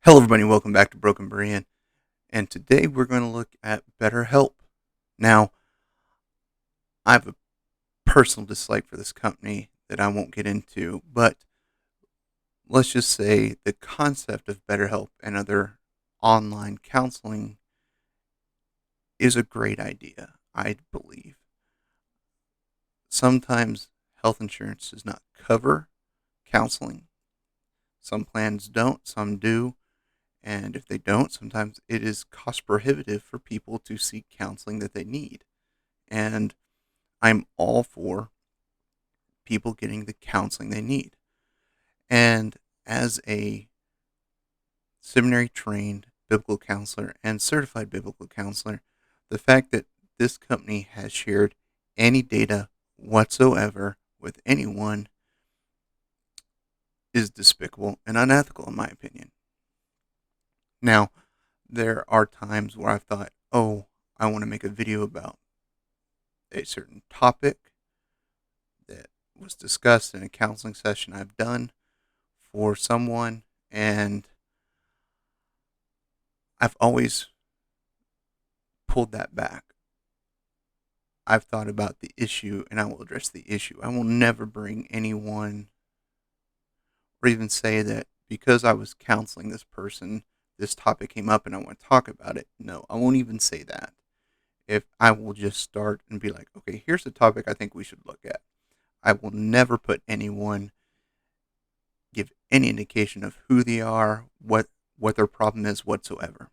Hello, everybody. Welcome back to Broken Brand. And today we're going to look at BetterHelp. Now, I have a personal dislike for this company that I won't get into, but let's just say the concept of BetterHelp and other online counseling is a great idea, I believe. Sometimes health insurance does not cover counseling. Some plans don't, some do. And if they don't, sometimes it is cost prohibitive for people to seek counseling that they need. And I'm all for people getting the counseling they need. And as a seminary trained biblical counselor and certified biblical counselor, the fact that this company has shared any data whatsoever with anyone is despicable and unethical, in my opinion. Now, there are times where I've thought, oh, I want to make a video about a certain topic that was discussed in a counseling session I've done for someone, and I've always pulled that back. I've thought about the issue and I will address the issue. I will never bring anyone or even say that because I was counseling this person, this topic came up and I want to talk about it. No, I won't even say that. If I will just start and be like, okay, here's the topic I think we should look at. I will never put anyone, give any indication of who they are, what their problem is whatsoever.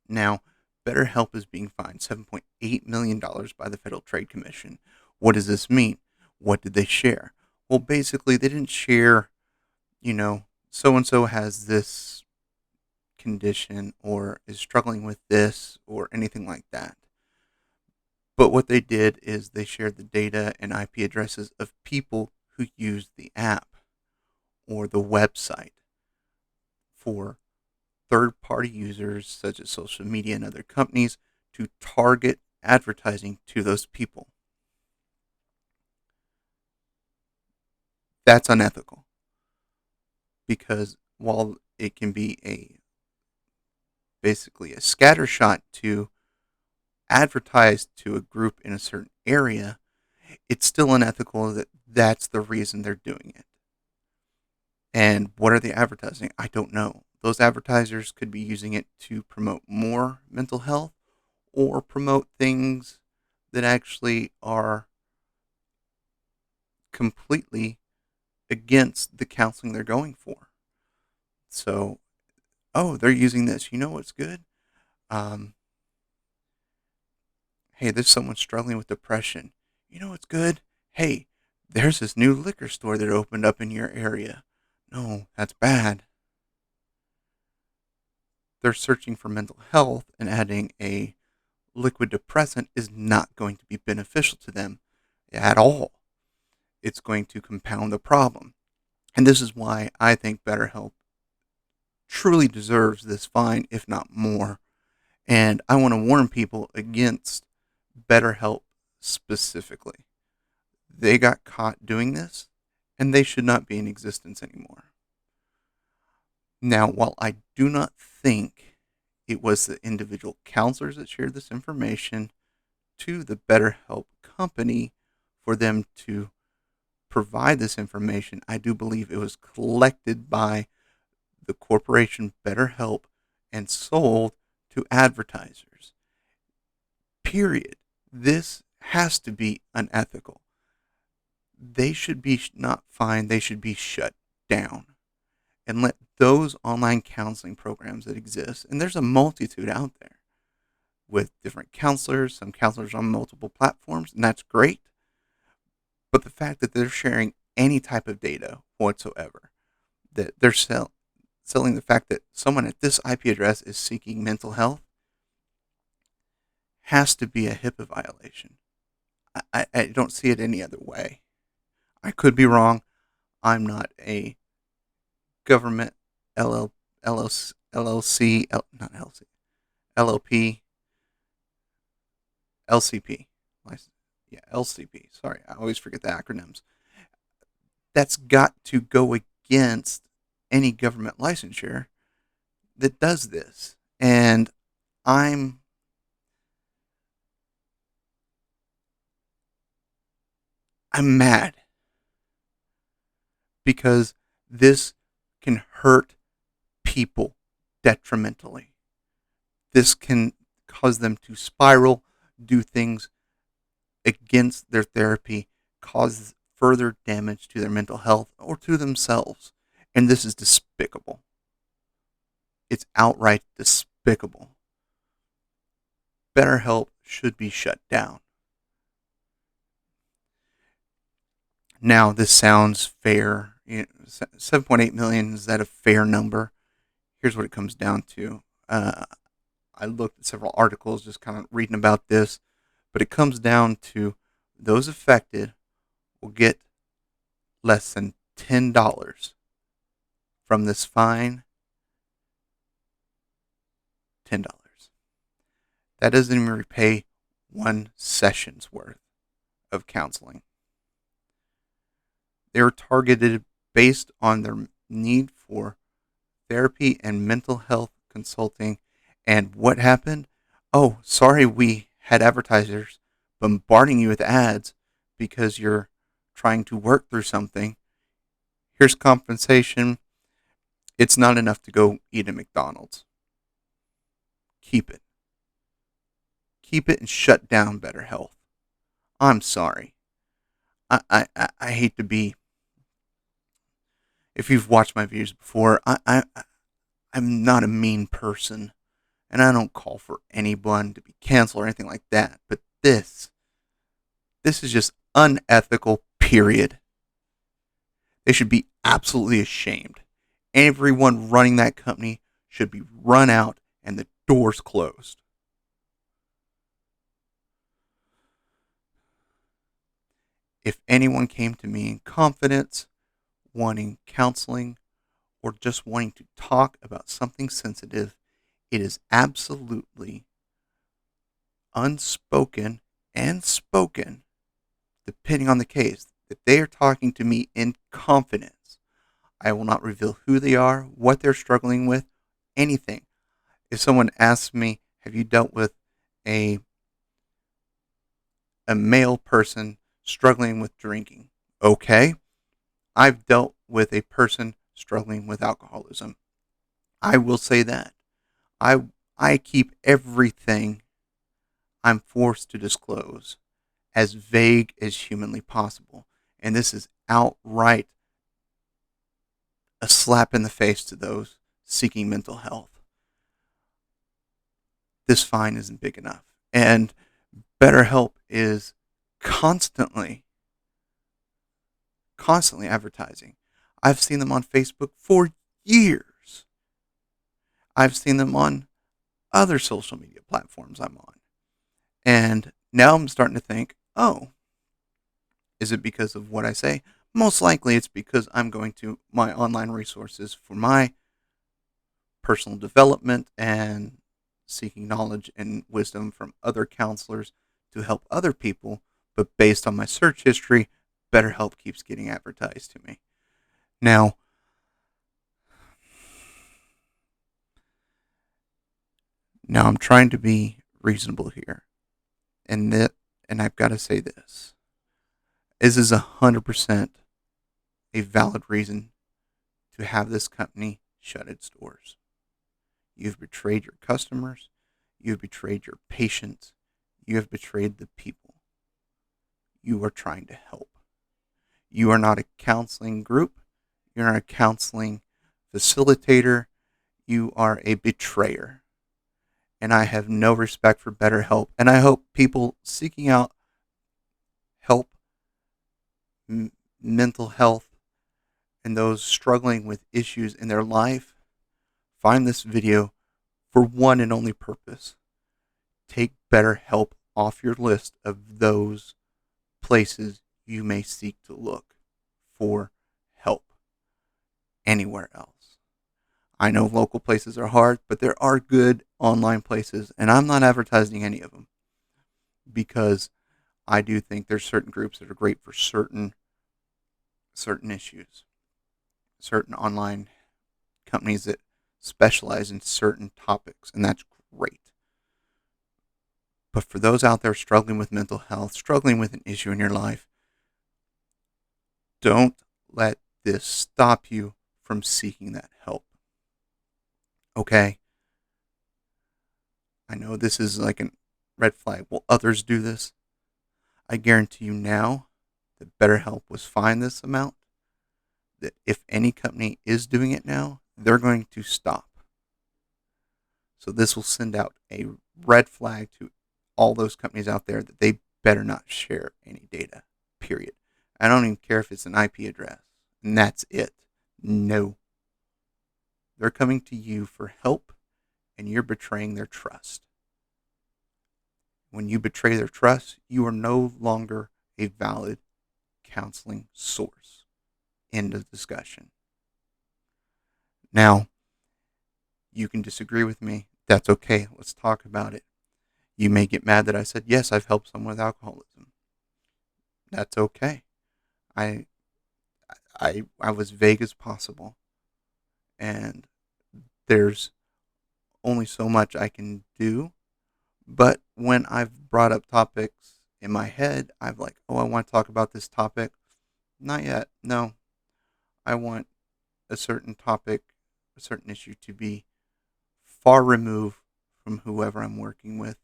Now, BetterHelp is being fined $7.8 million by the Federal Trade Commission. What does this mean? What did they share? Well, basically, they didn't share, so and so has this condition or is struggling with this or anything like that. But what they did is they shared the data and IP addresses of people who used the app or the website for third-party users such as social media and other companies to target advertising to those people. That's unethical because while it can be basically a scattershot to advertise to a group in a certain area, it's still unethical that that's the reason they're doing it. And what are they advertising? I don't know. Those advertisers could be using it to promote more mental health or promote things that actually are completely against the counseling they're going for. So, oh, they're using this. You know what's good? Um, hey, there's someone struggling with depression. You know what's good? Hey, there's this new liquor store that opened up in your area. No, that's bad. They're searching for mental health, and adding a liquid depressant is not going to be beneficial to them at all. It's going to compound the problem. And this is why I think BetterHelp truly deserves this fine, if not more. And I want to warn people against BetterHelp specifically. They got caught doing this, and they should not be in existence anymore. Now, while I do not think it was the individual counselors that shared this information to the BetterHelp company for them to provide this information, I do believe it was collected by the corporation BetterHelp and sold to advertisers. Period. This has to be unethical. They should be not fined, they should be shut down. And let those online counseling programs that exist, and there's a multitude out there with different counselors, some counselors on multiple platforms, and that's great. But the fact that they're sharing any type of data whatsoever, that they're selling the fact that someone at this IP address is seeking mental health, has to be a HIPAA violation. I don't see it any other way. I could be wrong. I'm not a government LLC, not LLC, LLP, LCP. Yeah, LCP. Sorry, I always forget the acronyms. That's got to go against any government licensure. that does this. And I'm I'm mad because this can hurt people detrimentally. This can cause them to spiral, do things against their therapy, cause further damage to their mental health or to themselves. And this is despicable. It's outright despicable. BetterHelp should be shut down. Now, this sounds fair. 7.8 million, is that a fair number? Here's what it comes down to. I looked at several articles just kind of reading about this, but it comes down to those affected will get less than $10 from this fine. $10. That doesn't even repay one session's worth of counseling. They're targeted based on their need for therapy and mental health consulting. And what happened? Oh, sorry, we had advertisers bombarding you with ads because you're trying to work through something. Here's compensation. It's not enough to go eat at McDonald's. Keep it. Keep it and shut down BetterHelp. I'm sorry. I hate to be. If you've watched my videos before, I'm not a mean person, and I don't call for anyone to be canceled or anything like that. But this is just unethical. Period. They should be absolutely ashamed. Everyone running that company should be run out and the doors closed. If anyone came to me in confidence, wanting counseling, or just wanting to talk about something sensitive, it is absolutely unspoken and spoken, depending on the case, that they are talking to me in confidence. I will not reveal who they are, what they're struggling with, anything. If someone asks me, have you dealt with a male person struggling with drinking? Okay. I've dealt with a person struggling with alcoholism. I will say that. I I keep everything I'm forced to disclose as vague as humanly possible. And this is outright a slap in the face to those seeking mental health. This fine isn't big enough. And BetterHelp is constantly advertising. I've seen them on Facebook for years. I've seen them on other social media platforms I'm on. And now I'm starting to think, oh, is it because of what I say? Most likely it's because I'm going to my online resources for my personal development and seeking knowledge and wisdom from other counselors to help other people. But based on my search history, BetterHelp keeps getting advertised to me. Now, I'm trying to be reasonable here, and I've got to say this: this is 100% a valid reason to have this company shut its doors. You've betrayed your customers, you've betrayed your patients, you have betrayed the people you are trying to help. You are not a counseling group, you're not a counseling facilitator, you are a betrayer. And I have no respect for BetterHelp. And I hope people seeking out help, mental health, and those struggling with issues in their life find this video for one and only purpose: take BetterHelp off your list of those places you may seek to look for help anywhere else. I know local places are hard, but there are good online places, and I'm not advertising any of them because I do think there's certain groups that are great for certain issues, certain online companies that specialize in certain topics, and that's great. But for those out there struggling with mental health, struggling with an issue in your life, don't let this stop you from seeking that help. Okay? I know this is like a red flag. Will others do this? I guarantee you now that BetterHelp was fined this amount, that if any company is doing it now, they're going to stop. So this will send out a red flag to all those companies out there that they better not share any data, period. I don't even care if it's an IP address, and that's it. No. They're coming to you for help, and you're betraying their trust. When you betray their trust, you are no longer a valid counseling source. End of discussion. Now, you can disagree with me. That's okay. Let's talk about it. You may get mad that I said, yes, I've helped someone with alcoholism. That's okay. I was vague as possible. And there's only so much I can do. But when I've brought up topics in my head, I'm like, oh, I want to talk about this topic. Not yet. No. I want a certain topic, a certain issue to be far removed from whoever I'm working with.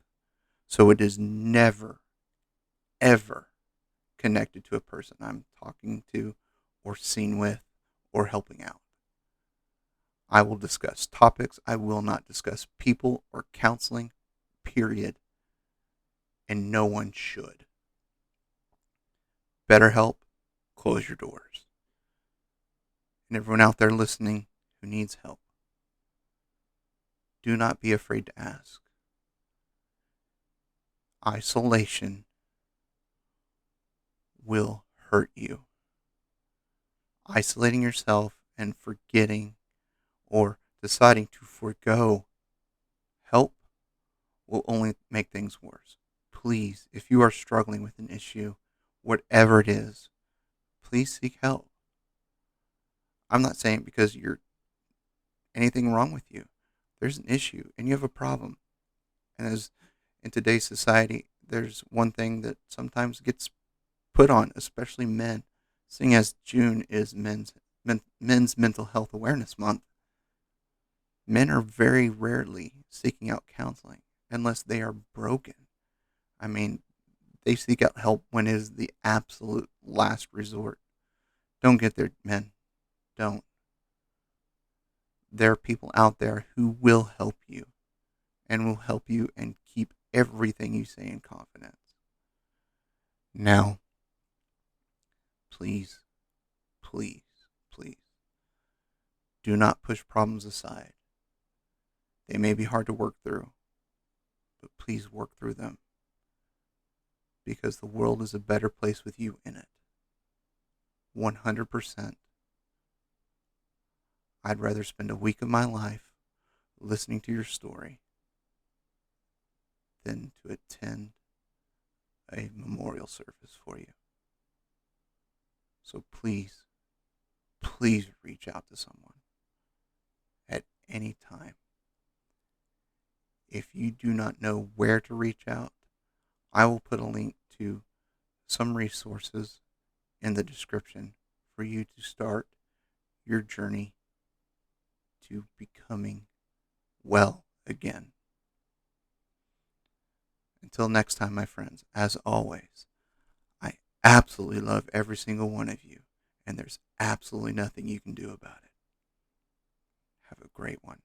So it is never, ever connected to a person I'm talking to or seen with or helping out. I will discuss topics. I will not discuss people or counseling, period. And no one should. BetterHelp, close your doors. And everyone out there listening who needs help, do not be afraid to ask. Isolation will hurt you. Isolating yourself and forgetting or deciding to forego help will only make things worse. Please, if you are struggling with an issue, whatever it is, please seek help. I'm not saying it because you're anything wrong with you. There's an issue and you have a problem. And as in today's society, there's one thing that sometimes gets put on, especially men, seeing as June is men's mental health awareness month. Men are very rarely seeking out counseling unless they are broken. I mean, they seek out help when it is the absolute last resort. Don't get there, men. Don't. There are people out there who will help you and keep everything you say in confidence. Now, please, please, please, do not push problems aside. They may be hard to work through, but please work through them because the world is a better place with you in it. 100%. I'd rather spend a week of my life listening to your story than to attend a memorial service for you. So please, please reach out to someone at any time. If you do not know where to reach out, I will put a link to some resources in the description for you to start your journey to becoming well again. Until next time, my friends, as always, I absolutely love every single one of you, and there's absolutely nothing you can do about it. Have a great one.